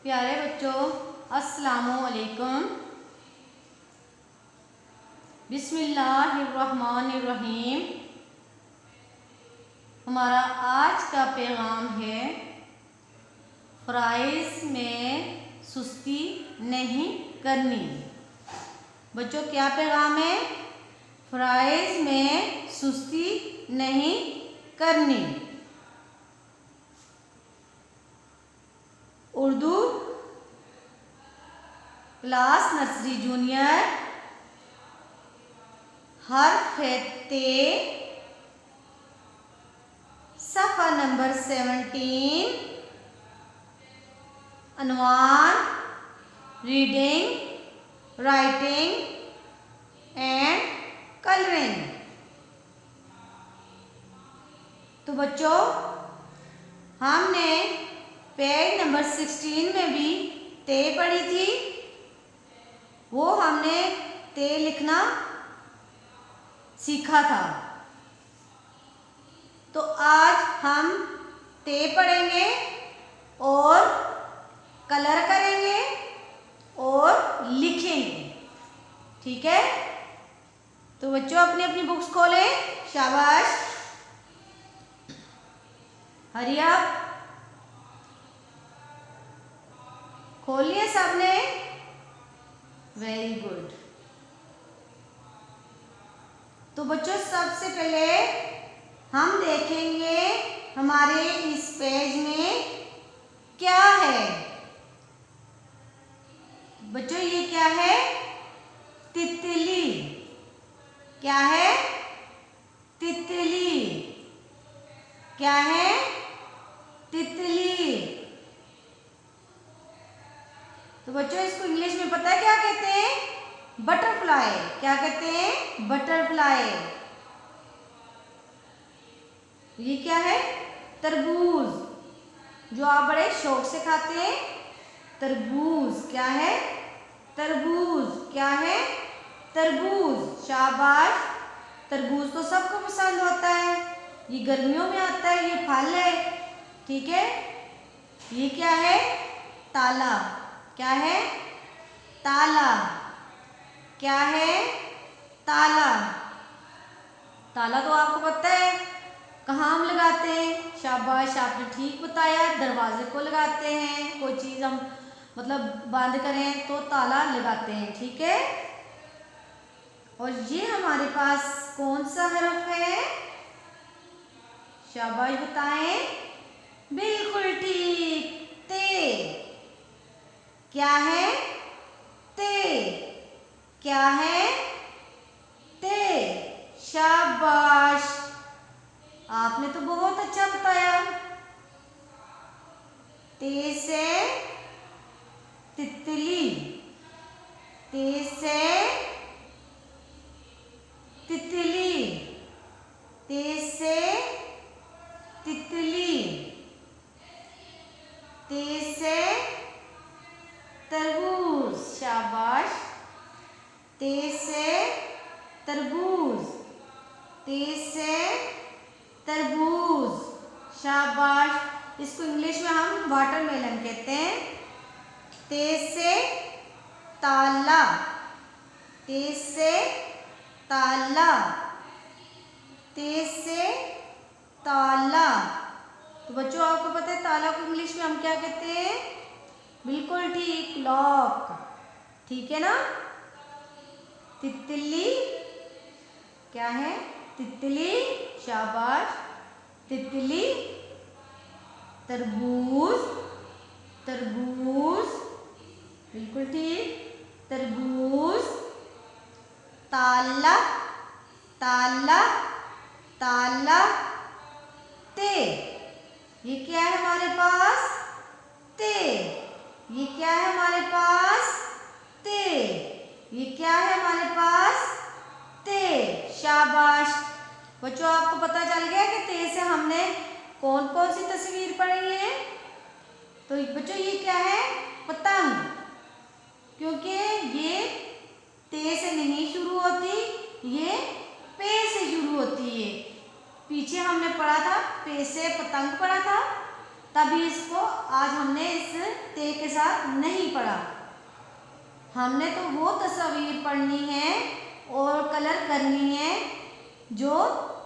प्यारे बच्चों, अस्सलामुअलैकुम। बिस्मिल्लाहिर्रहमानिर्रहीम। हमारा आज का पैगाम है, फ़राइज़ में सुस्ती नहीं करनी। बच्चों, क्या पैगाम है? फ़राइज़ में सुस्ती नहीं करनी। उर्दू क्लास नर्सरी जूनियर हर्फ ते सफ़ा नंबर 17 अनवान रीडिंग, राइटिंग एंड कलरिंग। तो बच्चों, हमने पेज नंबर 16 में भी ते पढ़ी थी। वो हमने ते लिखना सीखा था। तो आज हम ते पढ़ेंगे और कलर करेंगे और लिखेंगे। ठीक है? तो बच्चों, अपनी अपनी बुक्स खोलें। शाबाश, हरी अप। खोल लिए सबने? Very good. तो बच्चों, सबसे पहले हम देखेंगे हमारे इस पेज में क्या है। बच्चों, ये क्या है? तितली। क्या है? तितली। क्या है? तितली। तो बच्चों, इसको इंग्लिश में पता है क्या कहते हैं? बटरफ्लाई। क्या कहते हैं? बटरफ्लाई। ये क्या है? तरबूज, जो आप बड़े शौक से खाते हैं। तरबूज। क्या है? तरबूज। क्या है? तरबूज। शाबाश। तरबूज तो सबको पसंद होता है। ये गर्मियों में आता है, ये फल है। ठीक है? ये क्या है? ताला। क्या है? ताला। क्या है? ताला। ताला तो आपको पता है कहाँ हम लगाते हैं। शाबाश, आपने ठीक बताया, दरवाजे को लगाते हैं। कोई चीज़ हम मतलब बंद करें तो ताला लगाते हैं। ठीक है? और ये हमारे पास कौन सा हरफ है? शाबाश, बताएं। बिल्कुल ठीक, ते। क्या है? ते। क्या है? ते। शाबाश, आपने तो बहुत अच्छा बताया। ते से तितली। ते से तितली। ते से तितली। ते से तरबूज। शाबाश। ते से तरबूज। ते से तरबूज। शाबाश। इसको इंग्लिश में हम वाटरमेलन कहते हैं। ते से ताला। ते से ताला। ते से ताला। तो बच्चों, आपको पता है ताला को इंग्लिश में हम क्या कहते हैं? बिल्कुल ठीक, लॉक। ठीक है ना? तितली। क्या है? तितली। शाबाश। तितली। तरबूज। तरबूज। बिल्कुल ठीक, तरबूज। ताला। ताला। ताला। ते। ये क्या है हमारे पास? ते। ये क्या है हमारे पास? ते। ये क्या है हमारे पास? ते। शाबाश। बच्चों, आपको पता चल गया कि ते से हमने कौन कौन सी तस्वीर पढ़ी है? तो बच्चों, ये क्या है? पतंग। क्योंकि ये ते से नहीं शुरू होती, ये पे से शुरू होती है। पीछे हमने पढ़ा था पे से पतंग पढ़ा था, तब तभी इसको आज हमने इस ते के साथ नहीं पढ़ा। हमने तो वो तस्वीर पढ़नी है और कलर करनी है जो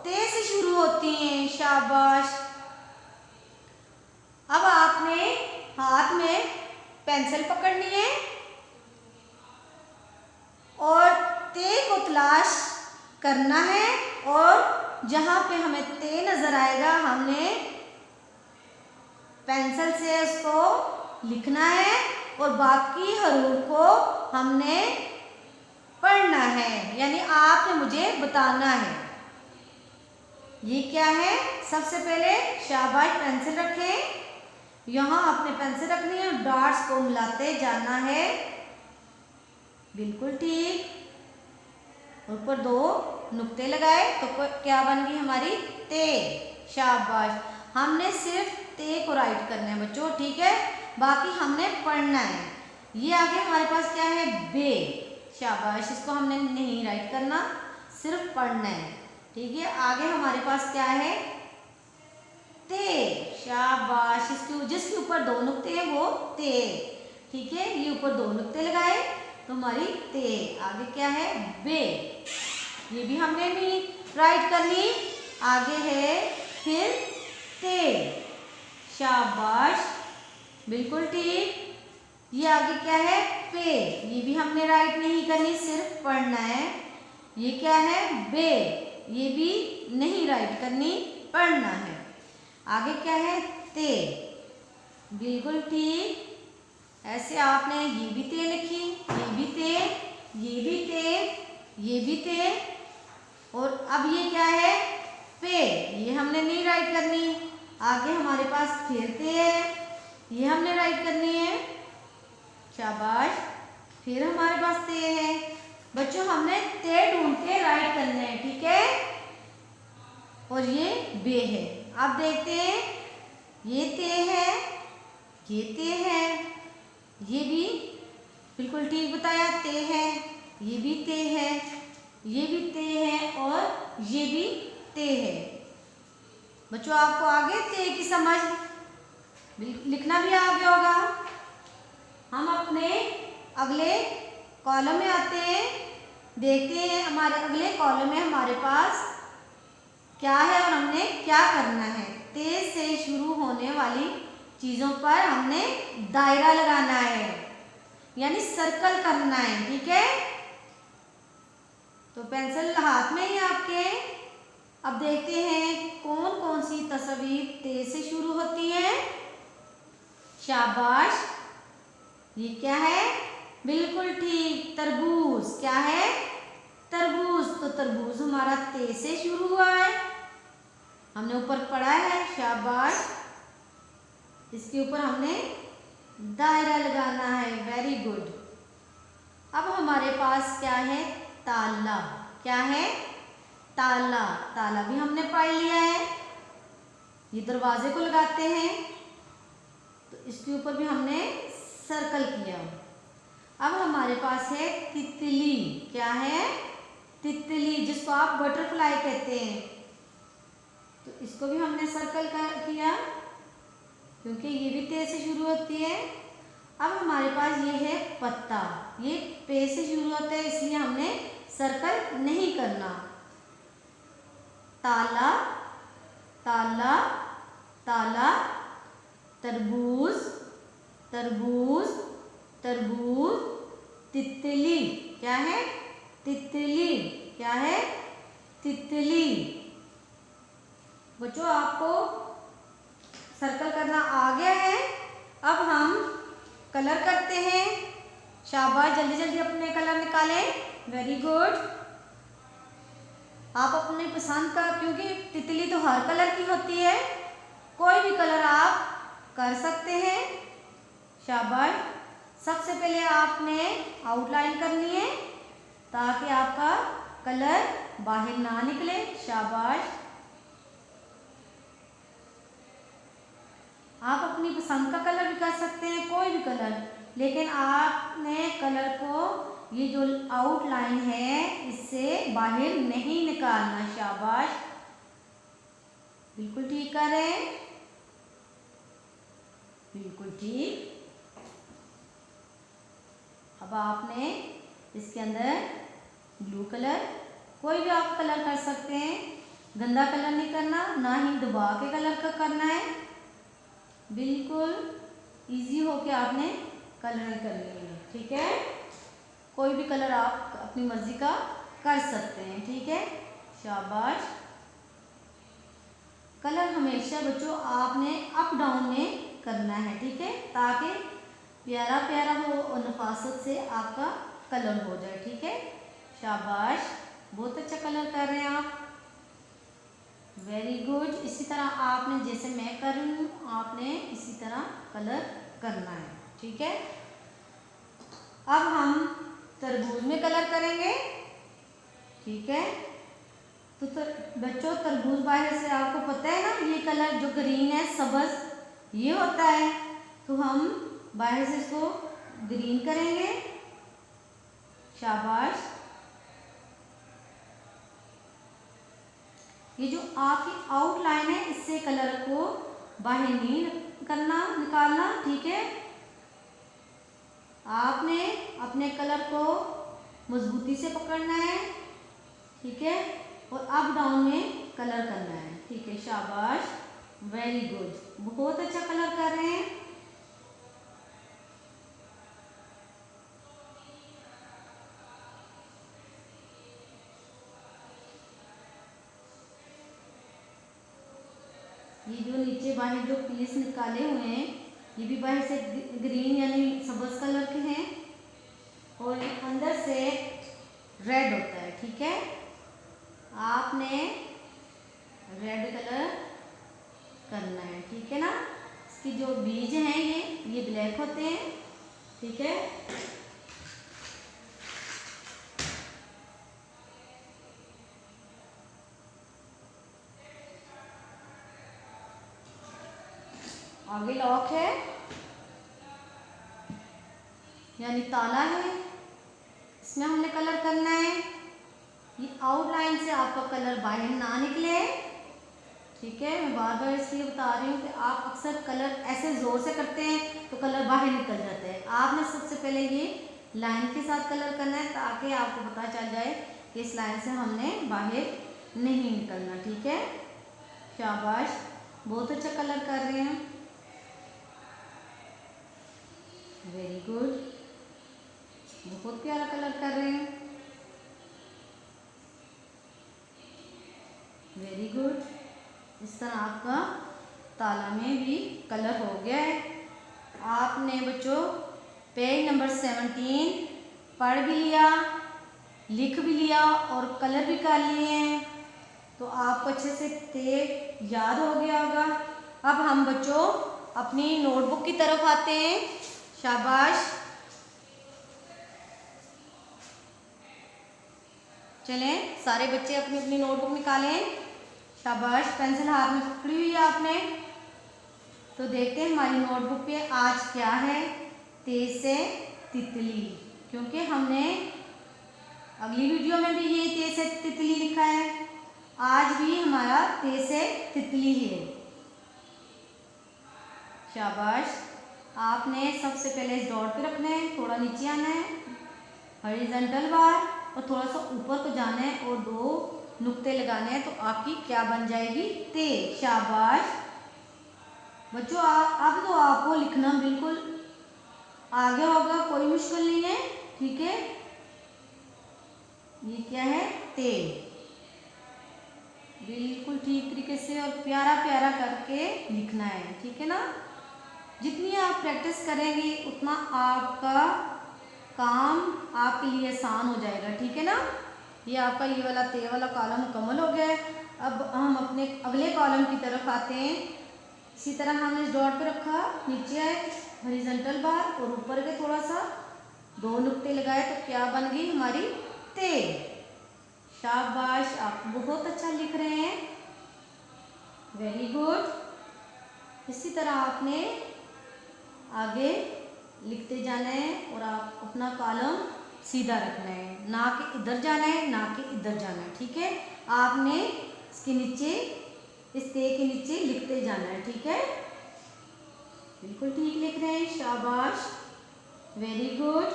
ते से शुरू होती हैं। शाबाश। अब आपने हाथ में पेंसिल पकड़नी है और ते को तलाश करना है और जहाँ पे हमें ते नजर आएगा हमने पेंसिल से उसको लिखना है और बाकी हरूफ को हमने पढ़ना है, यानी आपने मुझे बताना है। ये क्या है? सबसे पहले शाबाश, पेंसिल रखें। यहाँ आपने पेंसिल रखनी है और डॉट्स को मिलाते जाना है। बिल्कुल ठीक। ऊपर 2 नुक्ते लगाए तो क्या बन गई हमारी? ते। शाबाश। हमने सिर्फ ते को राइट करना है बच्चों, ठीक है? बाकी हमने पढ़ना है। ये आगे हमारे पास क्या है? बे। शाबाश। इसको हमने नहीं राइट करना, सिर्फ पढ़ना है, ठीक है? आगे हमारे पास क्या है? ते। शाबाश। जिसके ऊपर 2 नुक्ते हैं वो ते, ठीक है? ये ऊपर 2 नुक्ते लगाए तो हमारी ते। आगे क्या है? बे। ये भी हमने नहीं राइट करनी। आगे है फिर ते। शाबाश। बिल्कुल ठीक। ये आगे क्या है? पे। ये भी हमने राइट नहीं करनी, सिर्फ पढ़ना है। ये क्या है? बे। ये भी नहीं राइट करनी, पढ़ना है। आगे क्या है? ते। बिल्कुल ठीक। ऐसे आपने ये भी ते लिखी, ये भी ते, ये भी ते, ये भी ते। और अब ये क्या है? पे। ये हमने नहीं राइट करनी। आगे हमारे पास फिर ते है, ये हमने राइट करनी है। शाबाश। फिर हमारे पास ते है। बच्चों हमने ते ढूंढ के राइट करने हैं, ठीक है? और ये बे है। अब देखते हैं, ये ते है, ये ते है, ये भी बिल्कुल ठीक बताया, ते है, ये भी ते है, ये भी ते है और ये भी ते है। बच्चों आपको आगे ते की समझ लिखना भी आ गया होगा। हम अपने अगले कॉलम में आते हैं, देखते हैं हमारे अगले कॉलम में हमारे पास क्या है और हमने क्या करना है। ते से शुरू होने वाली चीज़ों पर हमने दायरा लगाना है, यानी सर्कल करना है, ठीक है? तो पेंसिल हाथ में ही आपके। अब देखते हैं कौन कौन सी तस्वीर ते से शुरू होती है। शाबाश। ये क्या है? बिल्कुल ठीक, तरबूज। क्या है? तरबूज। तो तरबूज हमारा ते से शुरू हुआ है, हमने ऊपर पढ़ा है। शाबाश। इसके ऊपर हमने दायरा लगाना है। Very good. अब हमारे पास क्या है? ताला। क्या है? ताला। ताला भी हमने पढ़ लिया है। ये दरवाजे को लगाते हैं, तो इसके ऊपर भी हमने सर्कल किया। अब हमारे पास है तितली। क्या है? तितली, जिसको आप बटरफ्लाई कहते हैं। तो इसको भी हमने सर्कल किया, क्योंकि ये भी ते से शुरू होती है। अब हमारे पास ये है पत्ता। ये पे से शुरू होता है, इसलिए हमने सर्कल नहीं करना। ताला, ताला, ताला, तरबूज, तरबूज, तरबूज, तितली। क्या है? तितली। क्या है? तितली। बच्चों आपको सर्कल करना आ गया है। अब हम कलर करते हैं। शाबाश। जल्दी जल्दी अपने कलर निकालें। Very good. आप अपने पसंद का, क्योंकि तितली तो हर कलर की होती है, कोई भी कलर आप कर सकते हैं। शाबाश। सबसे पहले आपने आउटलाइन करनी है ताकि आपका कलर बाहर ना निकले। शाबाश। आप अपनी पसंद का कलर भी कर सकते हैं, कोई भी कलर, लेकिन आपने कलर को, ये जो आउटलाइन है, इससे बाहर नहीं निकालना। शाबाश। बिल्कुल ठीक कर रहे हैं। बिल्कुल ठीक। अब आपने इसके अंदर ब्लू कलर, कोई भी आप कलर कर सकते हैं, गंदा कलर नहीं करना, ना ही दबा के कलर का करना है, बिल्कुल इजी होके आपने कलरिंग करनी है, ठीक है। कोई भी कलर आप अपनी मर्जी का कर सकते हैं, ठीक है, शाबाश। कलर हमेशा बच्चों आपने अप डाउन में करना है, ठीक है, ताकि प्यारा प्यारा हो और नफासत से आपका कलर हो जाए, ठीक है, शाबाश, बहुत अच्छा कलर कर रहे हैं आप, वेरी गुड। इसी तरह आपने जैसे मैं कर रही हूँ आपने इसी तरह कलर करना है, ठीक है। अब हम तरबूज में कलर करेंगे, ठीक है। तो बच्चों तरबूज बाहर से आपको पता है ना, ये कलर जो ग्रीन है सब्ज ये होता है, तो हम बाहर से इसको ग्रीन करेंगे, शाबाश। ये जो आपकी आउटलाइन है इससे कलर को बाहर नहीं करना, निकालना, ठीक है। आपने अपने कलर को मजबूती से पकड़ना है, ठीक है, और अप डाउन में कलर करना है, ठीक है, शाबाश, वेरी गुड, बहुत अच्छा कलर कर रहे हैं। ये जो नीचे बाहर जो पीस निकाले हुए हैं ये भी बाहर से ग्रीन यानी सब्ज कलर के हैं और ये अंदर से रेड होता है, ठीक है। आपने रेड कलर करना है, ठीक है ना। इसकी जो बीज हैं ये ब्लैक होते हैं, ठीक है। आगे लॉक है यानी ताला है, इसमें हमने कलर करना है। ये आउटलाइन से आपका कलर बाहर ना निकले, ठीक है। मैं बार बार इसलिए बता रही हूँ कि आप अक्सर कलर ऐसे जोर से करते हैं तो कलर बाहर निकल जाता है। आपने सबसे पहले ये लाइन के साथ कलर करना है ताकि आपको पता चल जाए कि इस लाइन से हमने बाहर नहीं निकलना, ठीक है, शाबाश, बहुत अच्छा कलर कर रहे हैं, वेरी गुड, बहुत प्यारा कलर कर रहे हैं, वेरी गुड। इस तरह आपका ताला में भी कलर हो गया है। आपने बच्चों पेज नंबर 17 पढ़ भी लिया, लिख भी लिया और कलर भी कर लिए हैं, तो आपको अच्छे से ते याद हो गया होगा। अब हम बच्चों अपनी नोटबुक की तरफ आते हैं, शाबाश, चलें सारे बच्चे अपनी अपनी नोटबुक निकालें, शाबाश, पेंसिल हाथ में पकड़ी हुई है आपने। तो देखते हैं हमारी नोटबुक पे आज क्या है, ते से तितली, क्योंकि हमने अगली वीडियो में भी ये ते से तितली लिखा है, आज भी हमारा ते से तितली है, शाबाश। आपने सबसे पहले इस डॉट पे रखना है, थोड़ा नीचे आना है, हॉरिजॉन्टल बार और थोड़ा सा ऊपर को जाना है और 2 नुक्ते लगाने हैं, तो आपकी क्या बन जाएगी, ते, शाबाश। बच्चों अब तो आपको लिखना बिल्कुल आगे होगा, कोई मुश्किल नहीं है, ठीक है। ये क्या है, ते, बिल्कुल ठीक तरीके से और प्यारा प्यारा करके लिखना है, ठीक है ना। जितनी आप प्रैक्टिस करेंगी उतना आपका काम आपके लिए आसान हो जाएगा, ठीक है ना। ये आपका ये वाला ते वाला कॉलम मुकम्मल हो गया है। अब हम अपने अगले कॉलम की तरफ आते हैं। इसी तरह हमने इस डॉट पे रखा, नीचे आए हॉरिजॉन्टल बार और ऊपर के थोड़ा सा 2 नुक्ते लगाए, तो क्या बन गई हमारी ते, शाबाश, आप बहुत अच्छा लिख रहे हैं, वेरी गुड। इसी तरह आपने आगे लिखते जाना है और आप अपना कॉलम सीधा रखना है, ना कि इधर जाना है ना कि इधर जाना है, ठीक है। आपने इसके नीचे, इस ते के नीचे लिखते जाना है, ठीक है। बिल्कुल ठीक लिख रहे हैं, शाबाश, वेरी गुड,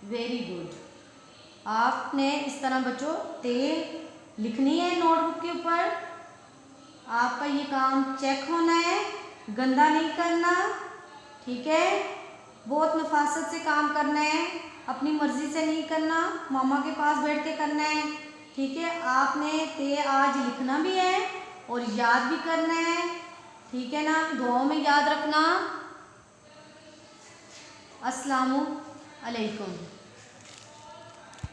वेरी गुड। आपने इस तरह बच्चों ते लिखनी है नोटबुक के ऊपर। आपका ये काम चेक होना है, गंदा नहीं करना, ठीक है। बहुत नफासत से काम करना है, अपनी मर्जी से नहीं करना, मामा के पास बैठ के करना है, ठीक है। आपने ते आज लिखना भी है और याद भी करना है, ठीक है ना। दुआओं में याद रखना। अस्सलामु अलैकुम।